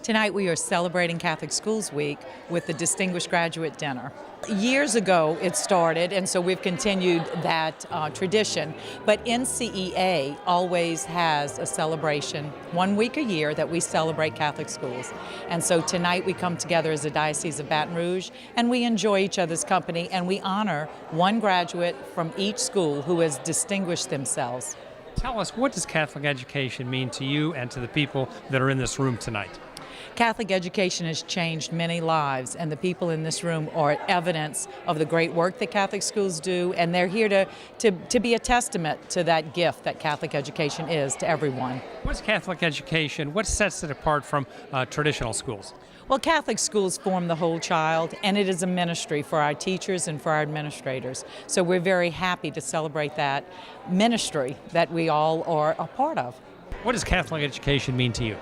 Tonight we are celebrating Catholic Schools Week with the Distinguished Graduate Dinner. Years ago it started, and so we've continued that tradition, but NCEA always has a celebration 1 week a year that we celebrate Catholic schools. And so tonight we come together as a Diocese of Baton Rouge and we enjoy each other's company and we honor one graduate from each school who has distinguished themselves. Tell us, what does Catholic education mean to you and to the people that are in this room tonight? Catholic education has changed many lives, and the people in this room are evidence of the great work that Catholic schools do, and they're here to be a testament to that gift that Catholic education is to everyone. What's Catholic education? What sets it apart from traditional schools? Well, Catholic schools form the whole child, and it is a ministry for our teachers and for our administrators. So we're very happy to celebrate that ministry that we all are a part of. What does Catholic education mean to you?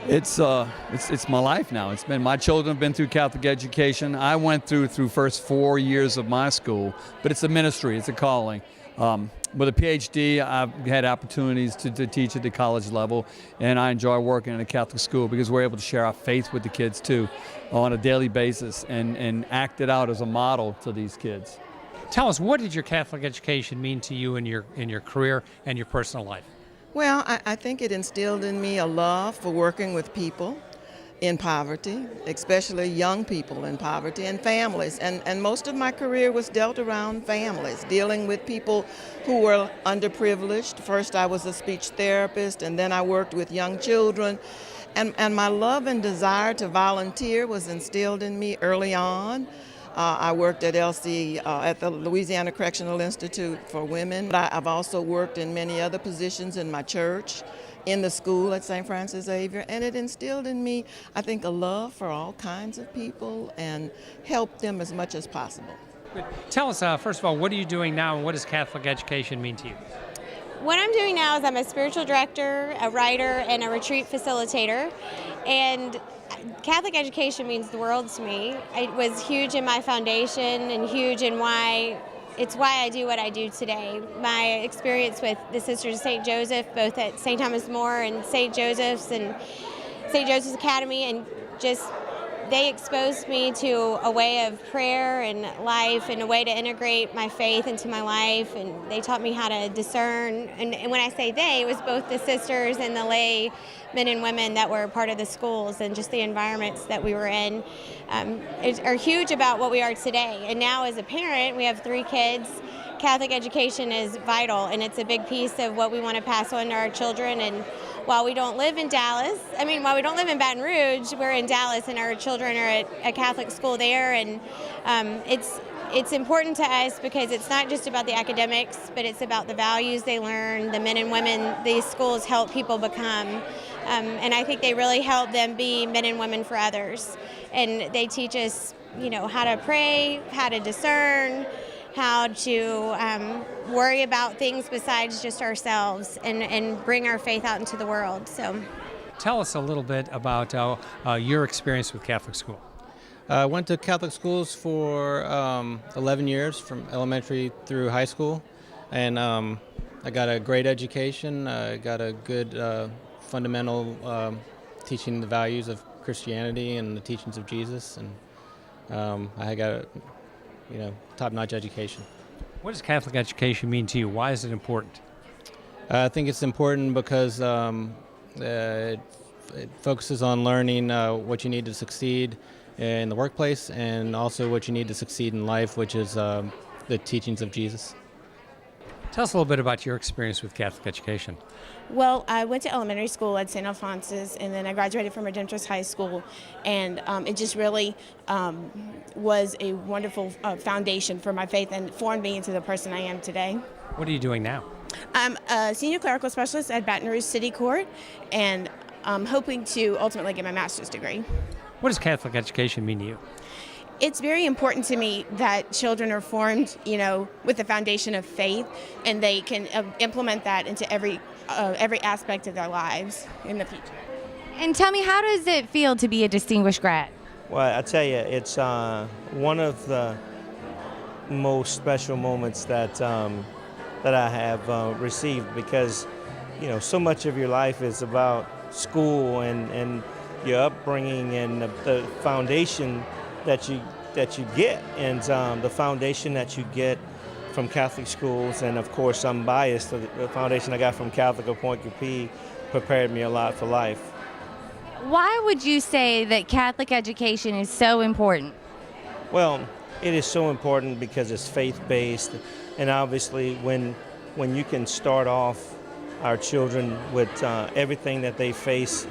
It's my life now. It's been, my children have been through Catholic education. I went through first 4 years of my school, but it's a ministry, it's a calling. With a PhD, I've had opportunities to teach at the college level, and I enjoy working in a Catholic school because we're able to share our faith with the kids too on a daily basis and act it out as a model to these kids. Tell us, what did your Catholic education mean to you in your career and your personal life? Well, I think it instilled in me a love for working with people in poverty, especially young people in poverty, and families. And most of my career was dealt around families, dealing with people who were underprivileged. First I was a speech therapist, and then I worked with young children. And my love and desire to volunteer was instilled in me early on. I worked at at the Louisiana Correctional Institute for Women. I've also worked in many other positions in my church, in the school at St. Francis Xavier, and it instilled in me, I think, a love for all kinds of people and helped them as much as possible. Tell us, first of all, what are you doing now and what does Catholic education mean to you? What I'm doing now is I'm a spiritual director, a writer, and a retreat facilitator. And Catholic education means the world to me. It was huge in my foundation and huge in why I do what I do today. My experience with the Sisters of St. Joseph, both at St. Thomas More and St. Joseph's Academy, and just they exposed me to a way of prayer and life and a way to integrate my faith into my life, and they taught me how to discern. And when I say they, it was both the sisters and the lay men and women that were part of the schools, and just the environments that we were in are huge about what we are today. And now as a parent, we have 3 kids. Catholic education is vital, and it's a big piece of what we want to pass on to our children. And while we don't live in while we don't live in Baton Rouge, we're in Dallas, and our children are at a Catholic school there. And it's important to us because it's not just about the academics, but it's about the values they learn, the men and women these schools help people become. And I think they really help them be men and women for others. And they teach us, how to pray, how to discern, how to worry about things besides just ourselves, and bring our faith out into the world. So, tell us a little bit about your experience with Catholic school. I went to Catholic schools for 11 years, from elementary through high school, and I got a great education. I got a good fundamental teaching the values of Christianity and the teachings of Jesus, and I got a top-notch education. What does Catholic education mean to you? Why is it important? I think it's important because it focuses on learning what you need to succeed in the workplace, and also what you need to succeed in life, which is the teachings of Jesus. Tell us a little bit about your experience with Catholic education. Well, I went to elementary school at St. Alphonsus, and then I graduated from Redemptorist High School, and it just really was a wonderful foundation for my faith and formed me into the person I am today. What are you doing now? I'm a senior clerical specialist at Baton Rouge City Court, and I'm hoping to ultimately get my master's degree. What does Catholic education mean to you? It's very important to me that children are formed, with the foundation of faith, and they can implement that into every aspect of their lives in the future. And tell me, how does it feel to be a distinguished grad? Well, I tell you, it's one of the most special moments that I have received, because so much of your life is about school and your upbringing and the foundation that you get, and the foundation that you get from Catholic schools. And of course, I'm biased. So the foundation I got from Catholic of Point Coupee prepared me a lot for life. Why would you say that Catholic education is so important? Well, it is so important because it's faith-based, and obviously when you can start off our children with everything that they face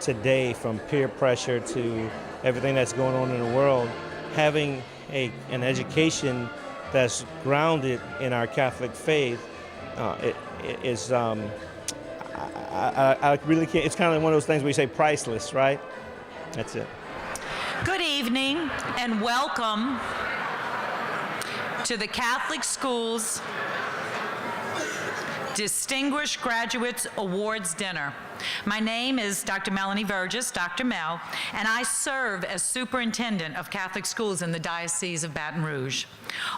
today, from peer pressure to everything that's going on in the world, having an education that's grounded in our Catholic faith, it is, I really can't, it's kind of one of those things where you say priceless, right? That's it. Good evening and welcome to the Catholic Schools Distinguished Graduates Awards Dinner. My name is Dr. Melanie Vergis, Dr. Mel, and I serve as Superintendent of Catholic Schools in the Diocese of Baton Rouge.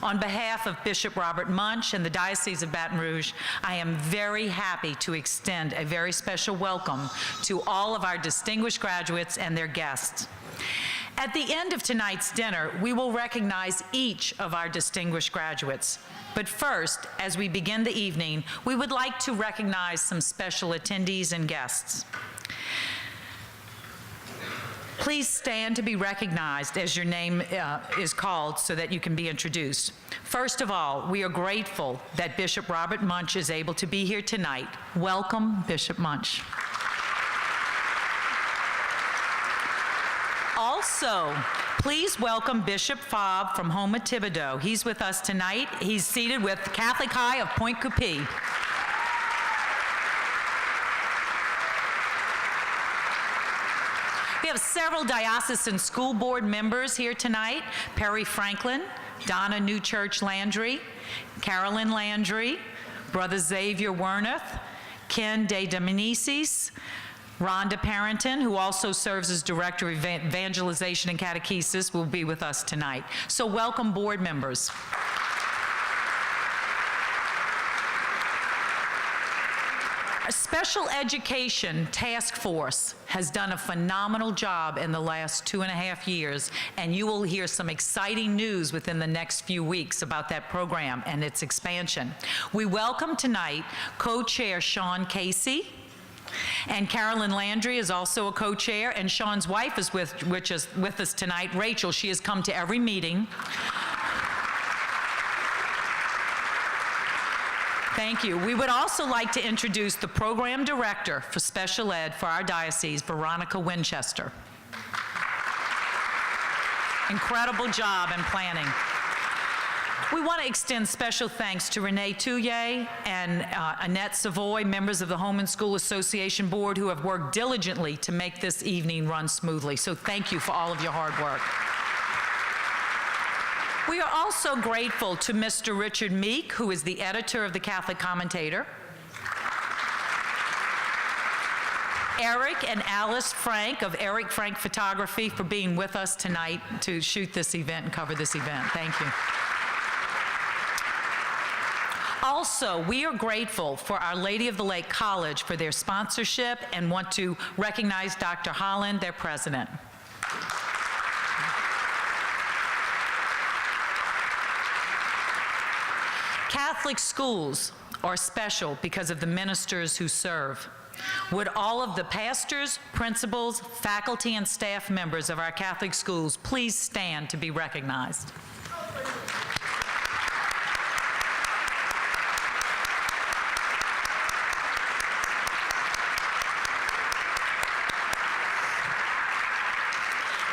On behalf of Bishop Robert Munch and the Diocese of Baton Rouge, I am very happy to extend a very special welcome to all of our distinguished graduates and their guests. At the end of tonight's dinner, we will recognize each of our distinguished graduates. But first, as we begin the evening, we would like to recognize some special attendees and guests. Please stand to be recognized as your name is called so that you can be introduced. First of all, we are grateful that Bishop Robert Munch is able to be here tonight. Welcome, Bishop Munch. Also, please welcome Bishop Fobb from Houma Thibodaux. He's with us tonight. He's seated with Catholic High of Point Coupee. We have several diocesan school board members here tonight: Perry Franklin, Donna Newchurch Landry, Carolyn Landry, Brother Xavier Wernuth, Ken De Dominicis, Rhonda Parrington, who also serves as Director of Evangelization and Catechesis, will be with us tonight. So welcome, board members. A Special Education Task Force has done a phenomenal job in the last 2.5 years, and you will hear some exciting news within the next few weeks about that program and its expansion. We welcome tonight Co-Chair Sean Casey, and Carolyn Landry is also a co-chair, and Sean's wife is with us tonight, Rachel. She has come to every meeting. Thank you. We would also like to introduce the Program Director for Special Ed for our diocese, Veronica Winchester. Incredible job in planning. We want to extend special thanks to Renee Touye and Annette Savoy, members of the Home and School Association Board, who have worked diligently to make this evening run smoothly. So thank you for all of your hard work. We are also grateful to Mr. Richard Meek, who is the editor of the Catholic Commentator, Eric and Alice Frank of Eric Frank Photography for being with us tonight to shoot this event and cover this event. Thank you. Also, we are grateful for Our Lady of the Lake College for their sponsorship and want to recognize Dr. Holland, their president. Catholic schools are special because of the ministers who serve. Would all of the pastors, principals, faculty, and staff members of our Catholic schools please stand to be recognized?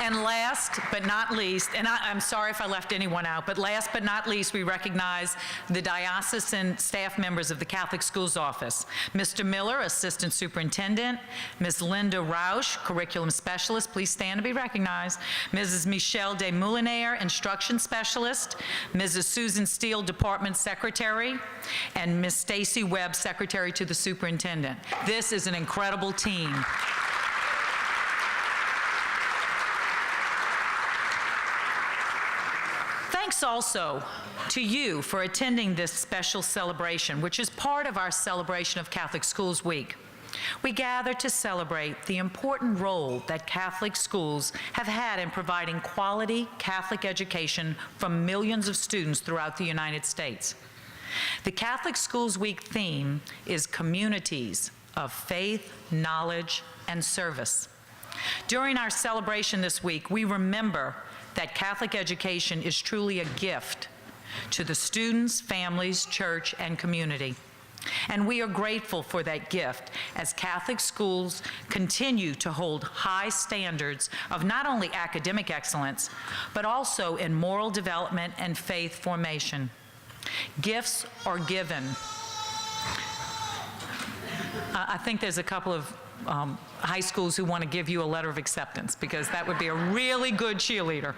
And last but not least, and I'm sorry if I left anyone out, but last but not least, we recognize the diocesan staff members of the Catholic Schools Office. Mr. Miller, Assistant Superintendent, Ms. Linda Rausch, Curriculum Specialist, please stand to be recognized, Mrs. Michelle De Moulinaire, Instruction Specialist, Mrs. Susan Steele, Department Secretary, and Ms. Stacy Webb, Secretary to the Superintendent. This is an incredible team. Thanks also to you for attending this special celebration, which is part of our celebration of Catholic Schools Week. We gather to celebrate the important role that Catholic schools have had in providing quality Catholic education for millions of students throughout the United States. The Catholic Schools Week theme is communities of faith, knowledge, and service. During our celebration this week, we remember that Catholic education is truly a gift to the students, families, church, and community. And we are grateful for that gift as Catholic schools continue to hold high standards of not only academic excellence, but also in moral development and faith formation. Gifts are given. I think there's a couple of high schools who want to give you a letter of acceptance, because that would be a really good cheerleader.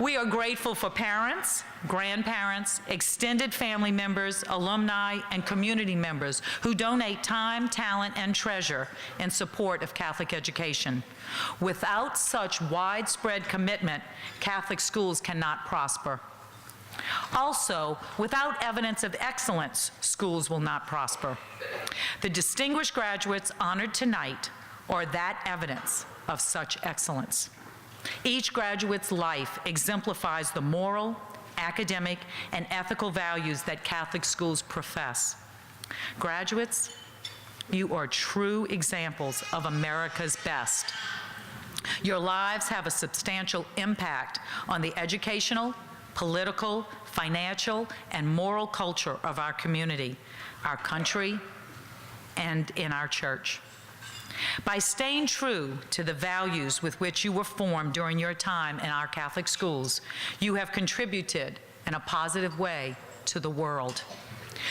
We are grateful for parents, grandparents, extended family members, alumni, and community members who donate time, talent, and treasure in support of Catholic education. Without such widespread commitment, Catholic schools cannot prosper. Also, without evidence of excellence, schools will not prosper. The distinguished graduates honored tonight are that evidence of such excellence. Each graduate's life exemplifies the moral, academic, and ethical values that Catholic schools profess. Graduates, you are true examples of America's best. Your lives have a substantial impact on the educational, political, financial, and moral culture of our community, our country, and in our church. By staying true to the values with which you were formed during your time in our Catholic schools, you have contributed in a positive way to the world.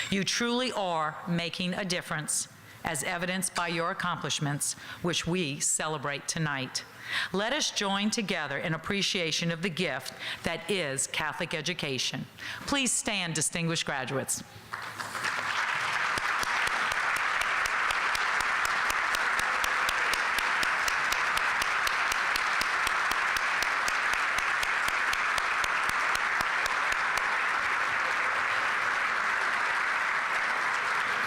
You truly are making a difference, as evidenced by your accomplishments, which we celebrate tonight. Let us join together in appreciation of the gift that is Catholic education. Please stand, distinguished graduates.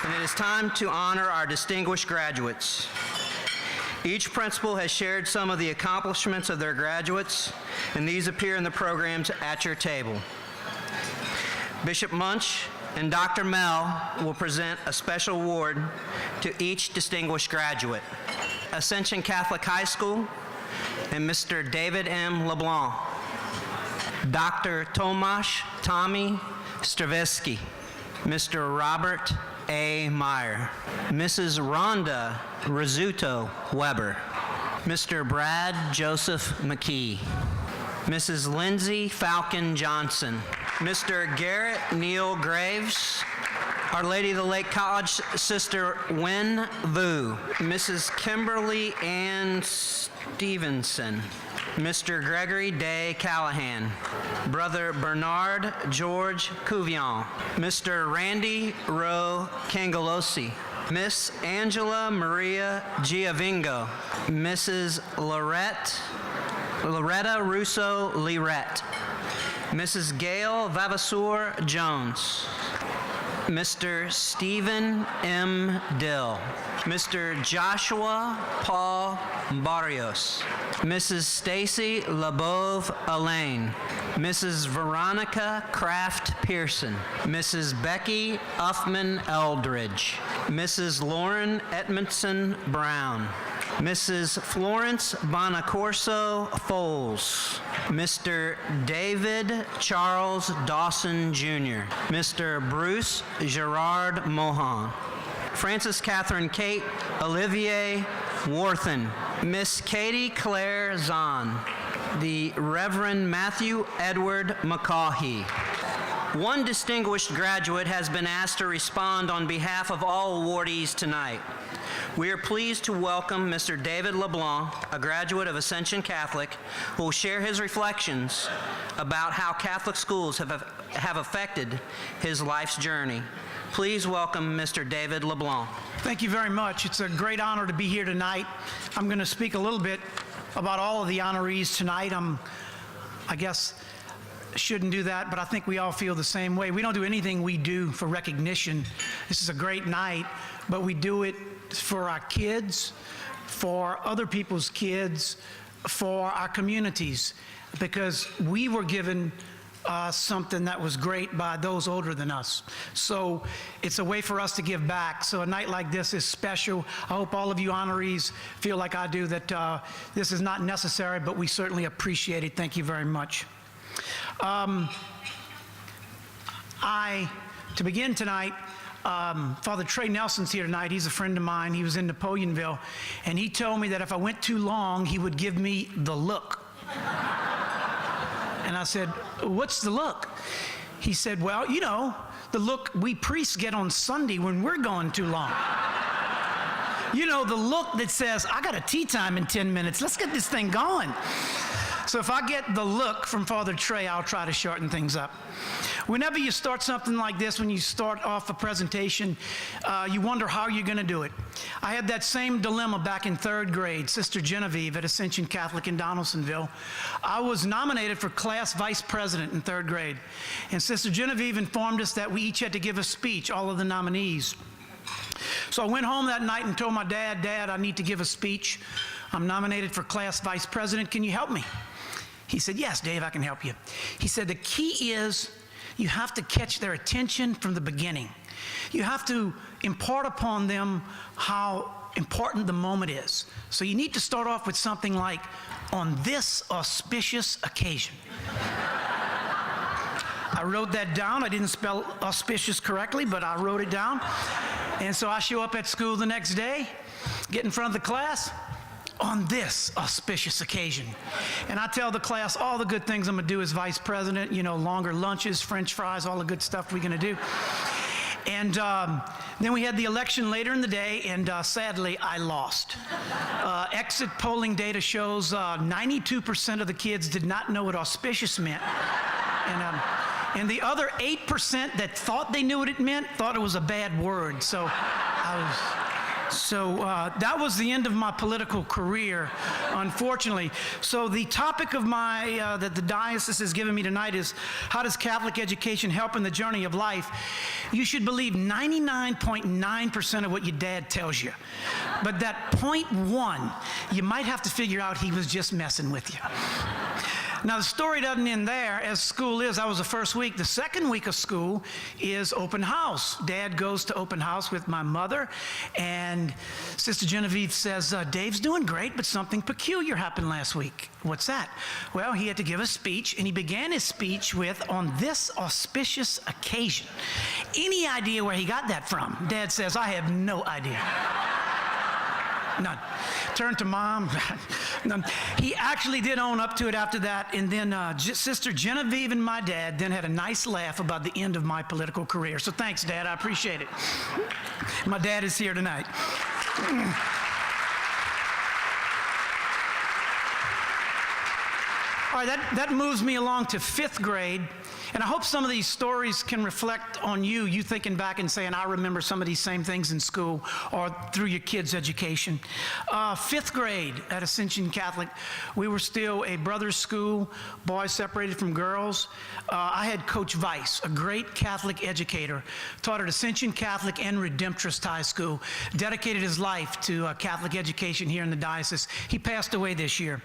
And it is time to honor our distinguished graduates. Each principal has shared some of the accomplishments of their graduates, and these appear in the programs at your table. Bishop Munch and Dr. Mell will present a special award to each distinguished graduate. Ascension Catholic High School and Mr. David M. LeBlanc. Dr. Tomasz Tommy Stravinsky. Mr. Robert A. Meyer. Mrs. Rhonda Rizzuto Weber. Mr. Brad Joseph McKee. Mrs. Lindsay Falcon Johnson. Mr. Garrett Neil Graves. Our Lady of the Lake College Sister Wen Vu. Mrs. Kimberly Ann Stevenson. Mr. Gregory Day Callahan. Brother Bernard George Cuvion. Mr. Randy Rowe Cangalosi. Miss Angela Maria Giovingo. Mrs. Loretta Russo Lirette. Mrs. Gail Vavasour Jones. Mr. Stephen M. Dill. Mr. Joshua Paul Barrios. Mrs. Stacy LeBove Elaine. Mrs. Veronica Kraft Pearson. Mrs. Becky Uffman Eldridge. Mrs. Lauren Edmondson Brown. Mrs. Florence Bonacorso Foles. Mr. David Charles Dawson Jr. Mr. Bruce Gerard Mohan. Francis Catherine Kate Olivier Worthen. Miss Katie Claire Zahn. The Reverend Matthew Edward McCaughey. One distinguished graduate has been asked to respond on behalf of all awardees tonight. We are pleased to welcome Mr. David LeBlanc, a graduate of Ascension Catholic, who will share his reflections about how Catholic schools have affected his life's journey. Please welcome Mr. David LeBlanc. Thank you very much. It's a great honor to be here tonight. I'm going to speak a little bit about all of the honorees tonight. I guess shouldn't do that, but I think we all feel the same way. We don't do anything we do for recognition. This is a great night but we do it for our kids, for other people's kids, for our communities, because we were given something that was great by those older than us. So it's a way for us to give back. So a night like this is special. I hope all of you honorees feel like I do, that this is not necessary, but we certainly appreciate it. Thank you very much. To begin tonight, Father Trey Nelson's here tonight. He's a friend of mine. He was in Napoleonville, and he told me that if I went too long, he would give me the look. And I said, "What's the look?" He said, "Well, you know, the look we priests get on Sunday when we're going too long. You know, the look that says, I got a tea time in 10 minutes. Let's get this thing going." So if I get the look from Father Trey, I'll try to shorten things up. Whenever you start something like this, when you start off a presentation, you wonder how you're going to do it. I had that same dilemma back in 3rd grade. Sister Genevieve at Ascension Catholic in Donaldsonville. I was nominated for class vice president in 3rd grade. And Sister Genevieve informed us that we each had to give a speech, all of the nominees. So I went home that night and told my dad, "Dad, I need to give a speech. I'm nominated for class vice president. Can you help me?" He said, "Yes, Dave, I can help you." He said, "The key is you have to catch their attention from the beginning. You have to impart upon them how important the moment is. So you need to start off with something like, 'On this auspicious occasion.'" I wrote that down. I didn't spell auspicious correctly, but I wrote it down. And so I show up at school the next day, get in front of the class, "On this auspicious occasion." And I tell the class all the good things I'm going to do as vice president, you know, longer lunches, French fries, all the good stuff we're going to do. And then we had the election later in the day, and sadly, I lost. Exit polling data shows 92% of the kids did not know what auspicious meant. And the other 8% that thought they knew what it meant thought it was a bad word. So that was the end of my political career, unfortunately. So the topic of that the diocese has given me tonight is, how does Catholic education help in the journey of life? You should believe 99.9% of what your dad tells you. But that 0.1, you might have to figure out he was just messing with you. Now, the story doesn't end there. As school is, that was the first week. The second week of school is open house. Dad goes to open house with my mother, and Sister Genevieve says, "Dave's doing great, but something peculiar happened last week." "What's that?" "Well, he had to give a speech, and he began his speech with, 'On this auspicious occasion.'" Any idea where he got that from? Dad says, "I have no idea." None. Turn to Mom. None. He actually did own up to it after that, and then Sister Genevieve and my dad then had a nice laugh about the end of my political career. So thanks, Dad. I appreciate it. My dad is here tonight. All right, that moves me along to 5th grade. And I hope some of these stories can reflect on you thinking back and saying, "I remember some of these same things in school," or through your kids' education. 5th grade at Ascension Catholic, we were still a brothers' school, boys separated from girls. I had Coach Weiss, a great Catholic educator, taught at Ascension Catholic and Redemptorist High School, dedicated his life to Catholic education here in the diocese. He passed away this year.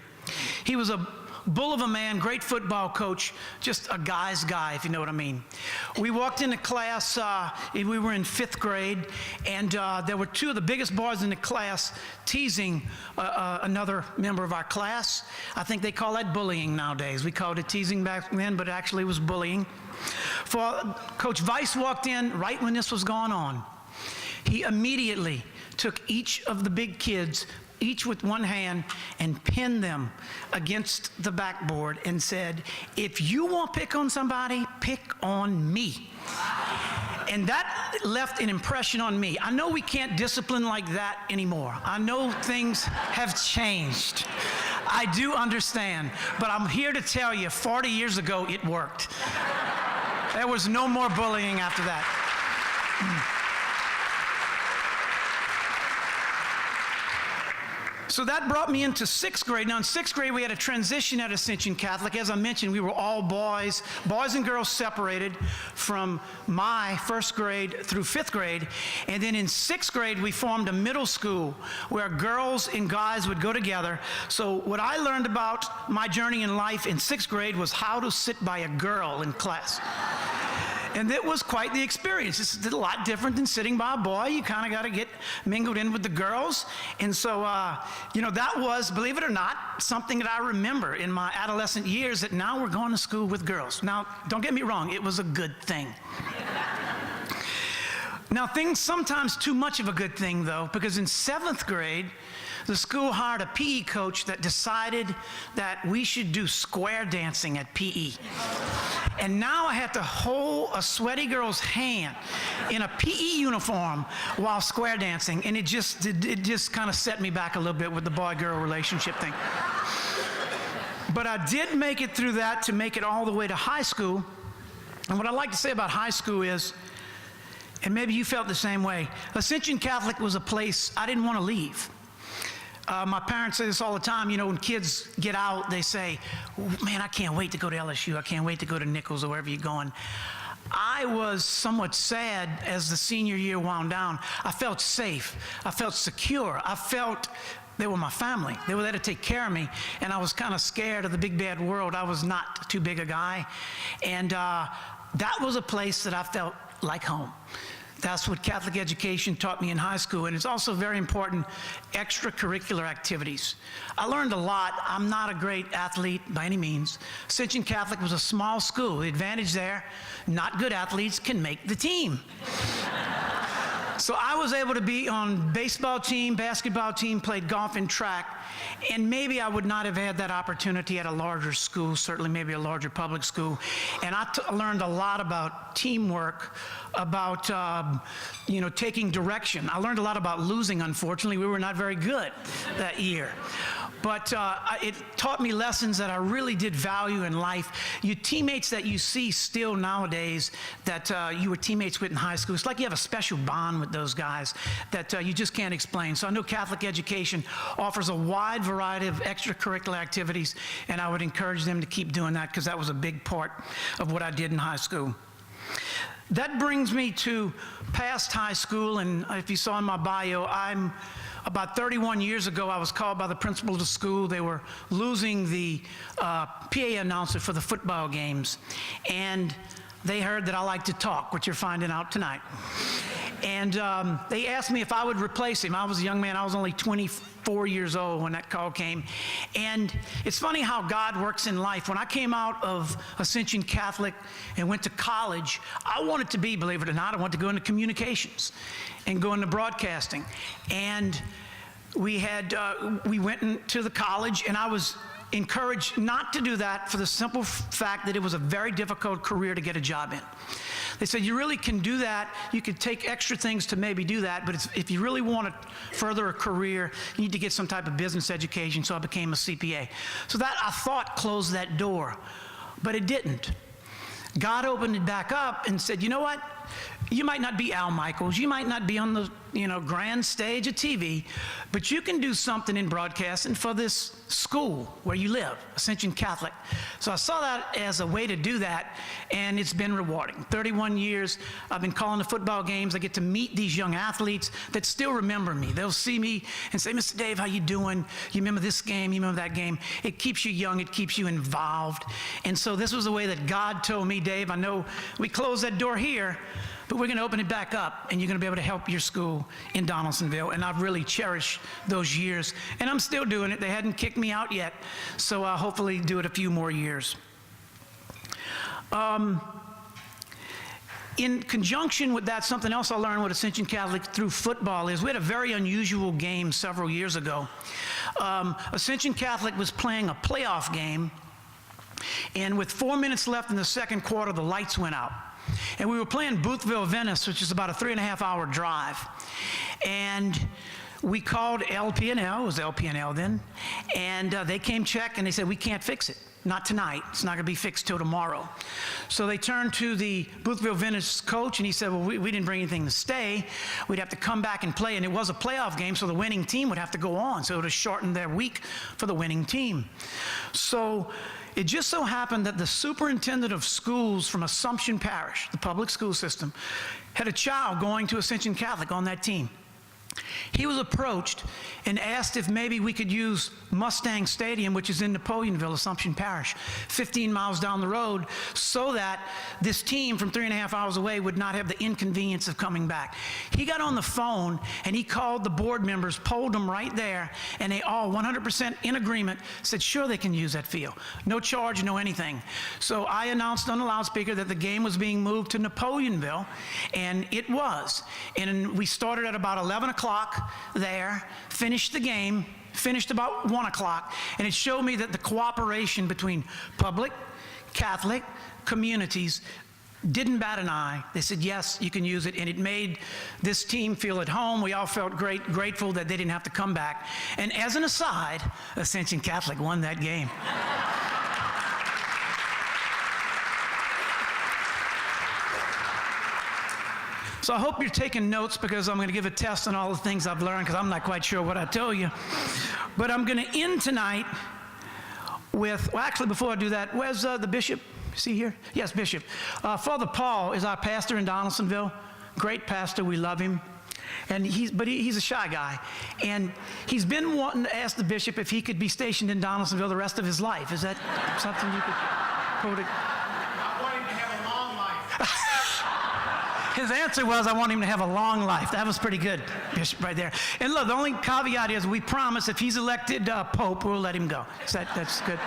He was a bull of a man, great football coach, just a guy's guy, if you know what I mean. We walked into class, we were in 5th grade, and there were 2 of the biggest boys in the class teasing another member of our class. I think they call that bullying nowadays. We called it teasing back then, but it actually was bullying. Coach Weiss walked in right when this was going on. He immediately took each of the big kids, each with one hand, and pinned them against the backboard and said, "If you want to pick on somebody, pick on me." And that left an impression on me. I know we can't discipline like that anymore. I know things have changed. I do understand. But I'm here to tell you, 40 years ago, it worked. There was no more bullying after that. So that brought me into 6th grade. Now in 6th grade, we had a transition at Ascension Catholic. As I mentioned, we were all boys and girls separated from my 1st grade through 5th grade. And then in 6th grade, we formed a middle school where girls and guys would go together. So what I learned about my journey in life in 6th grade was how to sit by a girl in class. And it was quite the experience. It's a lot different than sitting by a boy. You kind of got to get mingled in with the girls. And so, that was, believe it or not, something that I remember in my adolescent years, that now we're going to school with girls. Now, don't get me wrong, it was a good thing. Now, things sometimes too much of a good thing, though, because in 7th grade, the school hired a PE coach that decided that we should do square dancing at PE. And now I had to hold a sweaty girl's hand in a PE uniform while square dancing, and it just kind of set me back a little bit with the boy-girl relationship thing. But I did make it through that to make it all the way to high school. And what I like to say about high school is, and maybe you felt the same way, Ascension Catholic was a place I didn't want to leave. My parents say this all the time, when kids get out, they say, man, I can't wait to go to LSU. I can't wait to go to Nichols or wherever you're going. I was somewhat sad as the senior year wound down. I felt safe. I felt secure. I felt they were my family. They were there to take care of me. And I was kind of scared of the big bad world. I was not too big a guy. And that was a place that I felt like home. That's what Catholic education taught me in high school, and it's also very important, extracurricular activities. I learned a lot. I'm not a great athlete by any means. Ascension Catholic was a small school. The advantage there, not good athletes can make the team. So I was able to be on baseball team, basketball team, played golf and track, and maybe I would not have had that opportunity at a larger school, certainly maybe a larger public school. And I learned a lot about teamwork, about taking direction. I learned a lot about losing, unfortunately. We were not very good that year. But it taught me lessons that I really did value in life. Your teammates that you see still nowadays that you were teammates with in high school, it's like you have a special bond with those guys that you just can't explain. So I know Catholic education offers a wide variety of extracurricular activities, and I would encourage them to keep doing that because that was a big part of what I did in high school. That brings me to past high school, and if you saw in my bio, about 31 years ago, I was called by the principal of the school. They were losing the PA announcer for the football games, and they heard that I like to talk, which you're finding out tonight. And they asked me if I would replace him. I was a young man. I was only 24 years old when that call came. And it's funny how God works in life. When I came out of Ascension Catholic and went to college, I wanted to be, believe it or not, I wanted to go into communications and go into broadcasting. And we went into the college, and I was encouraged not to do that for the simple fact that it was a very difficult career to get a job in. They said, you really can do that. You could take extra things to maybe do that, but if you really want to further a career, you need to get some type of business education, so I became a CPA. So that, I thought, closed that door, but it didn't. God opened it back up and said, you know what? You might not be Al Michaels, you might not be on the grand stage of TV, but you can do something in broadcasting for this school where you live, Ascension Catholic. So I saw that as a way to do that, and it's been rewarding. 31 years, I've been calling the football games. I get to meet these young athletes that still remember me. They'll see me and say, Mr. Dave, how you doing? You remember this game? You remember that game? It keeps you young. It keeps you involved. And so this was the way that God told me, Dave, I know we closed that door here, but we're going to open it back up, and you're going to be able to help your school in Donaldsonville. And I've really cherished those years, and I'm still doing it. They hadn't kicked me out yet, so I'll hopefully do it a few more years. In conjunction with that, something else I learned with Ascension Catholic through football is we had a very unusual game several years ago. Ascension Catholic was playing a playoff game, and with 4 minutes left in the second quarter, the lights went out. And we were playing Boothville, Venice, which is about a 3.5-hour drive. And we called LPNL, it was LPNL then, and they came check, and they said, we can't fix it. not tonight. It's not going to be fixed till tomorrow. So they turned to the Boothville Venice coach, and he said, well, we didn't bring anything to stay. We'd have to come back and play. And it was a playoff game, so the winning team would have to go on. So it would have shortened their week for the winning team. So it just so happened that the superintendent of schools from Assumption Parish, the public school system, had a child going to Ascension Catholic on that team. He was approached and asked if maybe we could use Mustang Stadium, which is in Napoleonville, Assumption Parish, 15 miles down the road, so that this team from 3.5 hours away would not have the inconvenience of coming back. He got on the phone and he called the board members, polled them right there, and they all 100% in agreement said, sure, they can use that field. No charge, no anything. So I announced on the loudspeaker that the game was being moved to Napoleonville, and it was. And we started at about 11 o'clock there, finished the game, finished about 1 o'clock, and it showed me that the cooperation between public, Catholic, communities didn't bat an eye. They said, yes, you can use it, and it made this team feel at home. We all felt grateful that they didn't have to come back. And as an aside, Ascension Catholic won that game. So I hope you're taking notes, because I'm going to give a test on all the things I've learned, because I'm not quite sure what I tell you. But I'm going to end tonight with, well, actually, before I do that, where's the bishop? Is he here? Yes, Bishop. Father Paul is our pastor in Donaldsonville. Great pastor. We love him. And he's a shy guy. And he's been wanting to ask the bishop if he could be stationed in Donaldsonville the rest of his life. Is that something you could quote? I want him to have a long life. His answer was, I want him to have a long life. That was pretty good, Bishop, right there. And look, the only caveat is we promise if he's elected Pope, we'll let him go. That's good.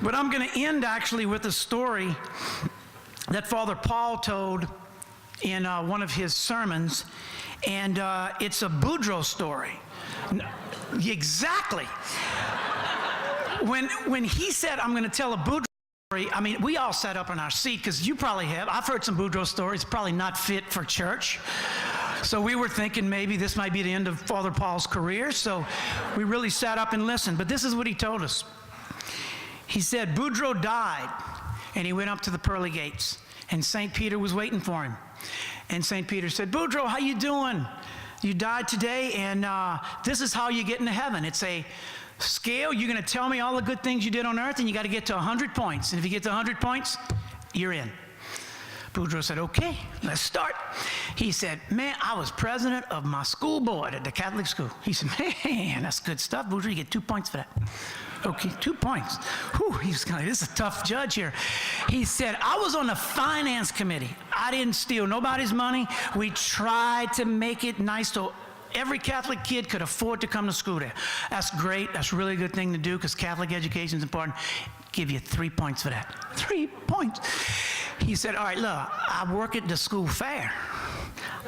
But I'm going to end actually with a story that Father Paul told in one of his sermons, and it's a Boudreaux story. Exactly. When he said, I'm going to tell a Boudreaux story, I mean, we all sat up in our seat, because you probably have. I've heard some Boudreaux stories, probably not fit for church. So we were thinking maybe this might be the end of Father Paul's career, so we really sat up and listened. But this is what he told us. He said, Boudreaux died, and he went up to the pearly gates, and St. Peter was waiting for him. And St. Peter said, Boudreaux, how you doing? You died today, and this is how you get into heaven. It's a scale. You're going to tell me all the good things you did on earth, and you got to get to 100 points. And if you get to 100 points, you're in. Boudreaux said, okay, let's start. He said, man, I was president of my school board at the Catholic school. He said, man, that's good stuff. Boudreaux, you get 2 points for that. Okay, 2 points. Whew, this is a tough judge here. He said, I was on the finance committee. I didn't steal nobody's money. We tried to make it nice so every Catholic kid could afford to come to school there. That's great. That's a really good thing to do, because Catholic education is important. Give you 3 points for that. 3 points. He said, all right, look, I work at the school fair.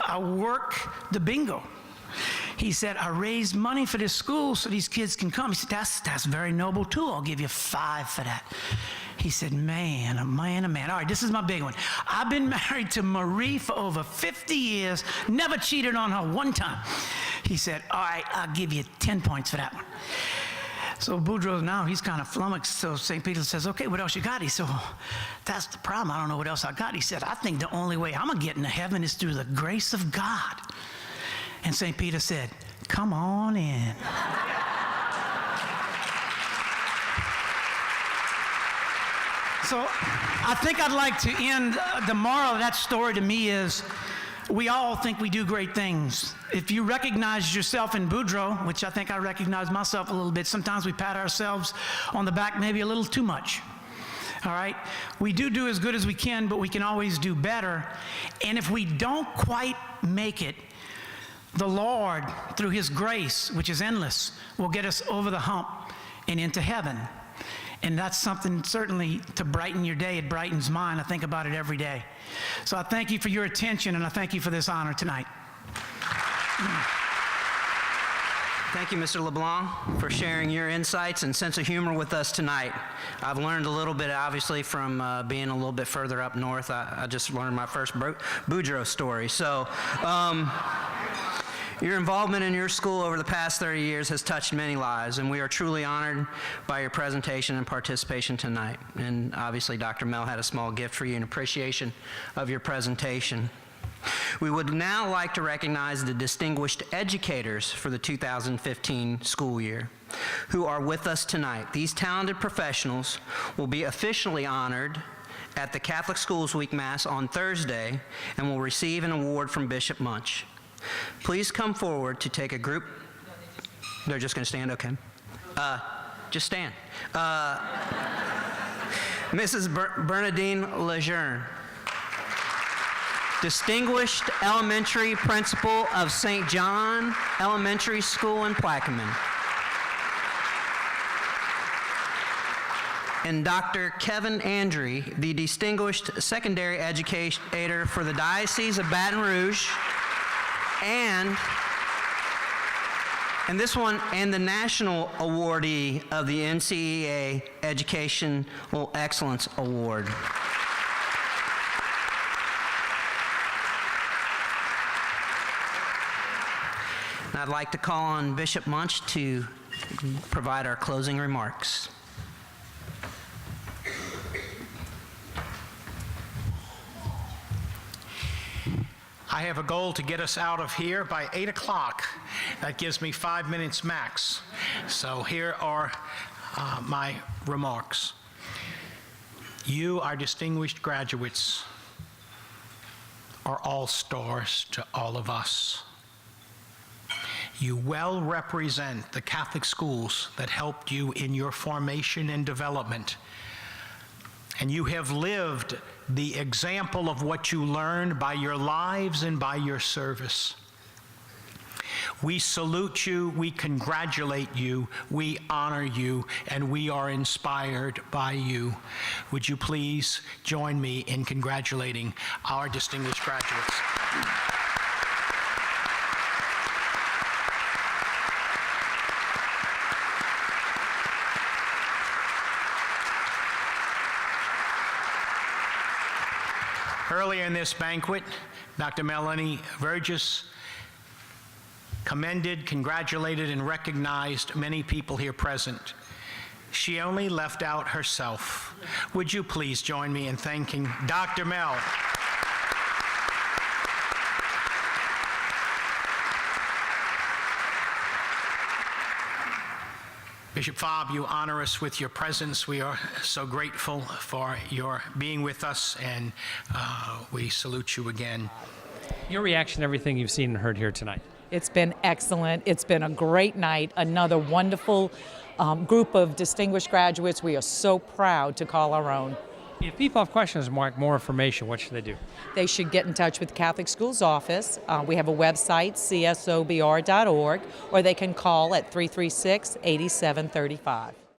I work the bingo. He said, I raised money for this school so these kids can come. He said, that's very noble too. I'll give you 5 for that. He said, man, oh man, oh man. All right, this is my big one. I've been married to Marie for over 50 years, never cheated on her one time. He said, all right, I'll give you 10 points for that one. So Boudreaux now, he's kind of flummoxed. So St. Peter says, okay, what else you got? He said, well, that's the problem. I don't know what else I got. He said, I think the only way I'm going to get into heaven is through the grace of God. And St. Peter said, come on in. So I think I'd like to end, the moral of that story to me is, we all think we do great things. If you recognize yourself in Boudreaux, which I think I recognize myself a little bit, sometimes we pat ourselves on the back maybe a little too much. All right? We do as good as we can, but we can always do better. And if we don't quite make it, the Lord, through His grace, which is endless, will get us over the hump and into heaven. And that's something certainly to brighten your day. It brightens mine. I think about it every day. So I thank you for your attention, and I thank you for this honor tonight. Thank you, Mr. LeBlanc, for sharing your insights and sense of humor with us tonight. I've learned a little bit, obviously, from being a little bit further up north. I just learned my first Boudreaux story. So, Your involvement in your school over the past 30 years has touched many lives, and we are truly honored by your presentation and participation tonight. And obviously, Dr. Mel had a small gift for you in appreciation of your presentation. We would now like to recognize the distinguished educators for the 2015 school year who are with us tonight. These talented professionals will be officially honored at the Catholic Schools Week Mass on Thursday and will receive an award from Bishop Munch. Please come forward to take a group. They're just going to stand, okay? Just stand. Mrs. Bernadine Lejeune, Distinguished Elementary Principal of St. John Elementary School in Plaquemine. And Dr. Kevin Andre, the Distinguished Secondary Educator for the Diocese of Baton Rouge, and the National Awardee of the NCEA Educational Excellence Award. And I'd like to call on Bishop Munch to provide our closing remarks. I have a goal to get us out of here by 8 o'clock. That gives me 5 minutes max. So here are my remarks. You, our distinguished graduates, are all stars to all of us. You well represent the Catholic schools that helped you in your formation and development. And you have lived the example of what you learned by your lives and by your service. We salute you, we congratulate you, we honor you, and we are inspired by you. Would you please join me in congratulating our distinguished graduates? Earlier in this banquet, Dr. Melanie Vergis commended, congratulated, and recognized many people here present. She only left out herself. Would you please join me in thanking Dr. Mel? Bishop Fobb, you honor us with your presence. We are so grateful for your being with us, and we salute you again. Your reaction to everything you've seen and heard here tonight? It's been excellent. It's been a great night. Another wonderful group of distinguished graduates we are so proud to call our own. If people have questions, Mark, more information, what should they do? They should get in touch with the Catholic Schools Office. We have a website, csobr.org, or they can call at 336-8735.